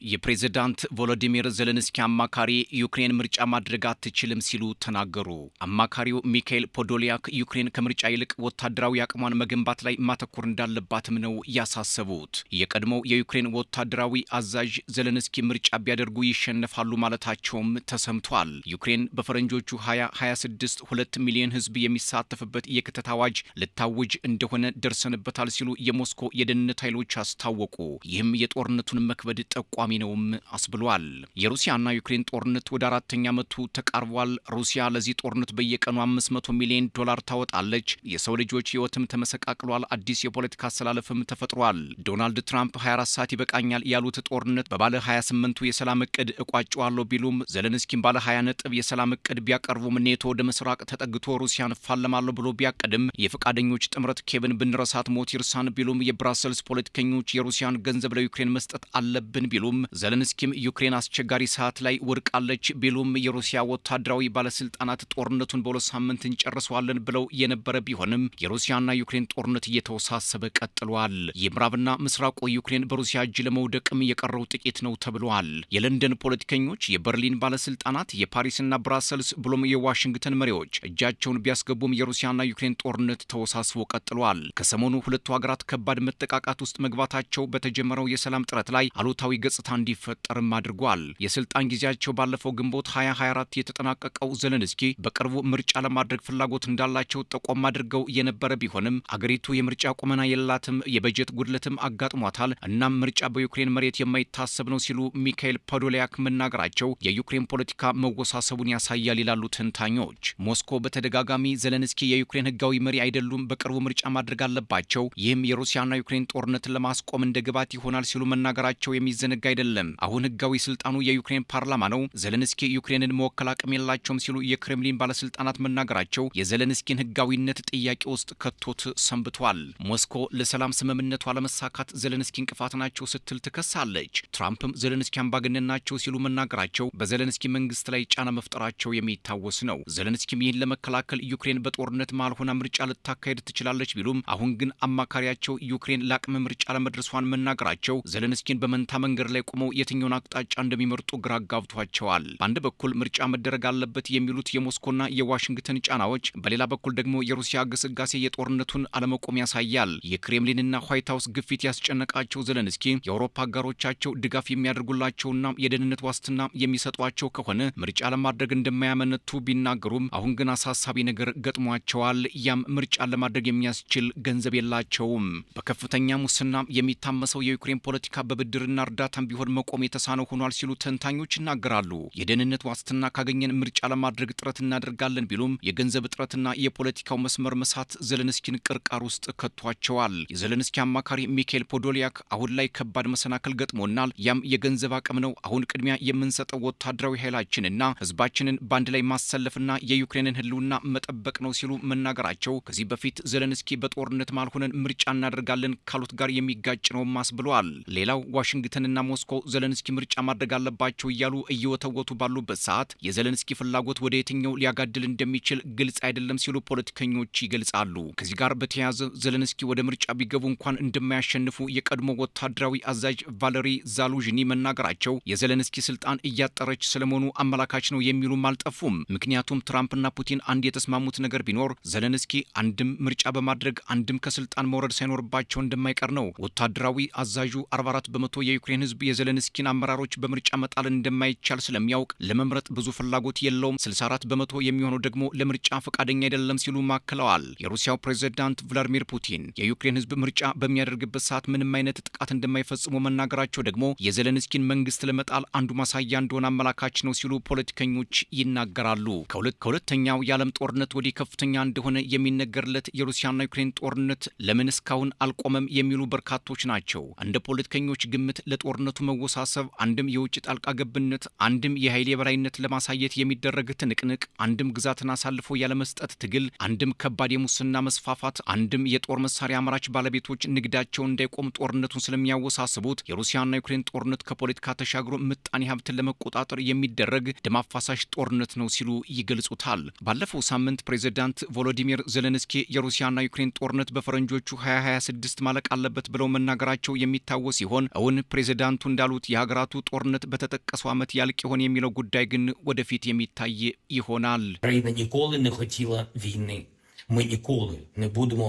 የፕሬዝዳንት ቮሎዲሚር ዜሌንስኪ አማካሪ ዩክሬን ምርጫ ማድረግ አትችልም ሲሉ ተናገሩ። አማካሪው ሚካኤል ፖዶሊያክ ዩክሬን ከምርጫ ይልቅ ወታደራዊ አቅሟን መገንባት ላይ ማተኮር እንዳለባትም ነው ያሳሰቡት። የቀድሞው የዩክሬን ወታደራዊ አዛዥ ዜሌንስኪ ምርጫ ቢያደርጉ ይሸነፋሉ ማለታቸውም ተሰምቷል። ዩክሬን በፈረንጆቹ 2026 2 ሚሊዮን ሕዝብ የሚሳተፍበት የክተት አዋጅ ልታውጅ እንደሆነ ደርሰንበታል ሲሉ የሞስኮ የደህንነት ኃይሎች አስታወቁ። ይህም የጦርነቱን መክበድ ጠቋሚ ነውም አስብሏል። የሩሲያና ዩክሬን ጦርነት ወደ 4ኛ ዓመቱ ተቃርቧል። ሩሲያ ለዚህ ጦርነት በየቀኑ $500 ሚሊዮን ታወጣለች። የሰው ልጆች ሕይወትም ተመሰቃቅሏል። አዲስ የፖለቲካ አሰላለፍም ተፈጥሯል። ዶናልድ ትራምፕ 24 ሰዓት ይበቃኛል ያሉት ጦርነት በባለ 28ቱ የሰላም እቅድ እቋጨዋለሁ ቢሉም ዜሌንስኪም ባለ 20 ነጥብ የሰላም እቅድ ቢያቀርቡም ኔቶ ወደ ምስራቅ ተጠግቶ ሩሲያን ፋለማለሁ ብሎ ቢያቅድም የፈቃደኞች ጥምረት ኬብን ብንረሳት ሞት ይርሳን ቢሉም የብራሰልስ ፖለቲከኞች የሩሲያን ገንዘብ ለዩክሬን መስጠት አለብን ቢሉም ዜሌንስኪም ዩክሬን አስቸጋሪ ሰዓት ላይ ወድቃለች ቢሉም የሩሲያ ወታደራዊ ባለስልጣናት ጦርነቱን በሁለት ሳምንት እንጨርሰዋለን ብለው የነበረ ቢሆንም የሩሲያና ዩክሬን ጦርነት እየተወሳሰበ ቀጥሏል። የምዕራብና ምስራቁ ዩክሬን በሩሲያ እጅ ለመውደቅም የቀረው ጥቂት ነው ተብሏል። የለንደን ፖለቲከኞች፣ የበርሊን ባለስልጣናት፣ የፓሪስና ብራሰልስ ብሎም የዋሽንግተን መሪዎች እጃቸውን ቢያስገቡም የሩሲያና ዩክሬን ጦርነት ተወሳስቦ ቀጥሏል። ከሰሞኑ ሁለቱ ሀገራት ከባድ መጠቃቃት ውስጥ መግባታቸው በተጀመረው የሰላም ጥረት ላይ አሉታዊ ገጽታ እንዲፈጠርም አድርጓል። የስልጣን ጊዜያቸው ባለፈው ግንቦት 2024 የተጠናቀቀው ዜሌንስኪ በቅርቡ ምርጫ ለማድረግ ፍላጎት እንዳላቸው ጠቆም አድርገው የነበረ ቢሆንም አገሪቱ የምርጫ ቁመና የላትም፣ የበጀት ጉድለትም አጋጥሟታል። እናም ምርጫ በዩክሬን መሬት የማይታሰብ ነው ሲሉ ሚካኤል ፖዶሊያክ መናገራቸው የዩክሬን ፖለቲካ መወሳሰቡን ያሳያል ይላሉ ተንታኞች። ሞስኮ በተደጋጋሚ ዜሌንስኪ የዩክሬን ህጋዊ መሪ አይደሉም፣ በቅርቡ ምርጫ ማድረግ አለባቸው፣ ይህም የሩሲያና ዩክሬን ጦርነትን ለማስቆም እንደ ግባት ይሆናል ሲሉ መናገራቸው የሚዘነጋ አይደለም። አሁን ህጋዊ ስልጣኑ የዩክሬን ፓርላማ ነው። ዜሌንስኪ ዩክሬንን መወከል አቅም የላቸውም ሲሉ የክሬምሊን ባለስልጣናት መናገራቸው የዜሌንስኪን ህጋዊነት ጥያቄ ውስጥ ከቶት ሰንብቷል። ሞስኮ ለሰላም ስምምነቱ አለመሳካት ዜሌንስኪ እንቅፋት ናቸው ስትል ትከሳለች። ትራምፕም ዜሌንስኪ አምባገነን ናቸው ሲሉ መናገራቸው በዜሌንስኪ መንግስት ላይ ጫና መፍጠራቸው የሚታወስ ነው። ዜሌንስኪም ይህን ለመከላከል ዩክሬን በጦርነት መሃል ሆና ምርጫ ልታካሄድ ትችላለች ቢሉም አሁን ግን አማካሪያቸው ዩክሬን ለአቅመ ምርጫ ለመድረሷን መናገራቸው ዜሌንስኪን በመንታ መንገድ ላይ ቆመው የትኛውን አቅጣጫ እንደሚመርጡ ግራ ጋብቷቸዋል። በአንድ በኩል ምርጫ መደረግ አለበት የሚሉት የሞስኮና የዋሽንግተን ጫናዎች፣ በሌላ በኩል ደግሞ የሩሲያ ግስጋሴ የጦርነቱን አለመቆም ያሳያል። የክሬምሊንና ዋይት ሀውስ ግፊት ያስጨነቃቸው ዜሌንስኪ የአውሮፓ አጋሮቻቸው ድጋፍ የሚያደርጉላቸውና የደህንነት ዋስትና የሚሰጧቸው ከሆነ ምርጫ ለማድረግ እንደማያመነቱ ቢናገሩም አሁን ግን አሳሳቢ ነገር ገጥሟቸዋል። ያም ምርጫ ለማድረግ የሚያስችል ገንዘብ የላቸውም። በከፍተኛ ሙስና የሚታመሰው የዩክሬን ፖለቲካ በብድርና እርዳታም ቢሆን መቆም የተሳነው ሆኗል ሲሉ ተንታኞች ይናገራሉ። የደህንነት ዋስትና ካገኘን ምርጫ ለማድረግ ጥረት እናደርጋለን ቢሉም የገንዘብ እጥረትና የፖለቲካው መስመር መሳት ዜሌንስኪን ቅርቃር ውስጥ ከቷቸዋል። የዜሌንስኪ አማካሪ ሚካኤል ፖዶሊያክ አሁን ላይ ከባድ መሰናክል ገጥሞናል፣ ያም የገንዘብ አቅም ነው። አሁን ቅድሚያ የምንሰጠው ወታደራዊ ኃይላችንና ህዝባችንን በአንድ ላይ ማሰለፍና የዩክሬንን ህልውና መጠበቅ ነው ሲሉ መናገራቸው ከዚህ በፊት ዜሌንስኪ በጦርነት መሃል ሆነን ምርጫ እናደርጋለን ካሉት ጋር የሚጋጭ ነው ማስብሏል። ሌላው ዋሽንግተንና ሞስኮ ዜሌንስኪ ምርጫ ማድረግ አለባቸው እያሉ እየወተወቱ ባሉበት ሰዓት የዜሌንስኪ ፍላጎት ወደ የትኛው ሊያጋድል እንደሚችል ግልጽ አይደለም ሲሉ ፖለቲከኞች ይገልጻሉ። ከዚህ ጋር በተያያዘ ዜሌንስኪ ወደ ምርጫ ቢገቡ እንኳን እንደማያሸንፉ የቀድሞ ወታደራዊ አዛዥ ቫለሪ ዛሉዥኒ መናገራቸው የዜሌንስኪ ስልጣን እያጠረች ስለመሆኑ አመላካች ነው የሚሉም አልጠፉም። ምክንያቱም ትራምፕና ፑቲን አንድ የተስማሙት ነገር ቢኖር ዜሌንስኪ አንድም ምርጫ በማድረግ አንድም ከስልጣን መውረድ ሳይኖርባቸው እንደማይቀር ነው። ወታደራዊ አዛዡ 44 በመቶ የዩክሬን ህዝብ የዜሌንስኪን አመራሮች በምርጫ መጣል እንደማይቻል ስለሚያውቅ ለመምረጥ ብዙ ፍላጎት የለውም፣ 64 በመቶ የሚሆነው ደግሞ ለምርጫ ፈቃደኛ አይደለም ሲሉ ማክለዋል። የሩሲያው ፕሬዝዳንት ቭላዲሚር ፑቲን የዩክሬን ህዝብ ምርጫ በሚያደርግበት ሰዓት ምንም አይነት ጥቃት እንደማይፈጽሙ መናገራቸው ደግሞ የዜሌንስኪን መንግስት ለመጣል አንዱ ማሳያ እንደሆነ አመላካች ነው ሲሉ ፖለቲከኞች ይናገራሉ። ከሁለተኛው የዓለም ጦርነት ወዲህ ከፍተኛ እንደሆነ የሚነገርለት የሩሲያና ዩክሬን ጦርነት ለምን እስካሁን አልቆመም የሚሉ በርካቶች ናቸው። እንደ ፖለቲከኞች ግምት ለጦርነቱ መወሳሰብ አንድም የውጭ ጣልቃ ገብነት፣ አንድም የኃይል የበላይነት ለማሳየት የሚደረግ ትንቅንቅ፣ አንድም ግዛትን አሳልፎ ያለመስጠት ትግል፣ አንድም ከባድ የሙስና መስፋፋት፣ አንድም የጦር መሳሪያ አምራች ባለቤቶች ንግዳቸው እንዳይቆም ጦርነቱን ስለሚያወሳስቡት የሩሲያና ዩክሬን ጦርነት ከፖለቲካ ተሻግሮ ምጣኔ ሀብትን ለመቆጣጠር የሚደረግ ደም አፋሳሽ ጦርነት ነው ሲሉ ይገልጹታል። ባለፈው ሳምንት ፕሬዝዳንት ቮሎዲሚር ዜሌንስኪ የሩሲያና ዩክሬን ጦርነት በፈረንጆቹ 2026 ማለቅ አለበት ብለው መናገራቸው የሚታወስ ሲሆን እውን ፕሬዝዳንቱ እንዳሉት የሀገራቱ ጦርነት በተጠቀሰው ዓመት ያልቅ ይሆን የሚለው ጉዳይ ግን ወደፊት የሚታይ ይሆናል። Україна ніколи не хотіла війни. Ми ніколи не будемо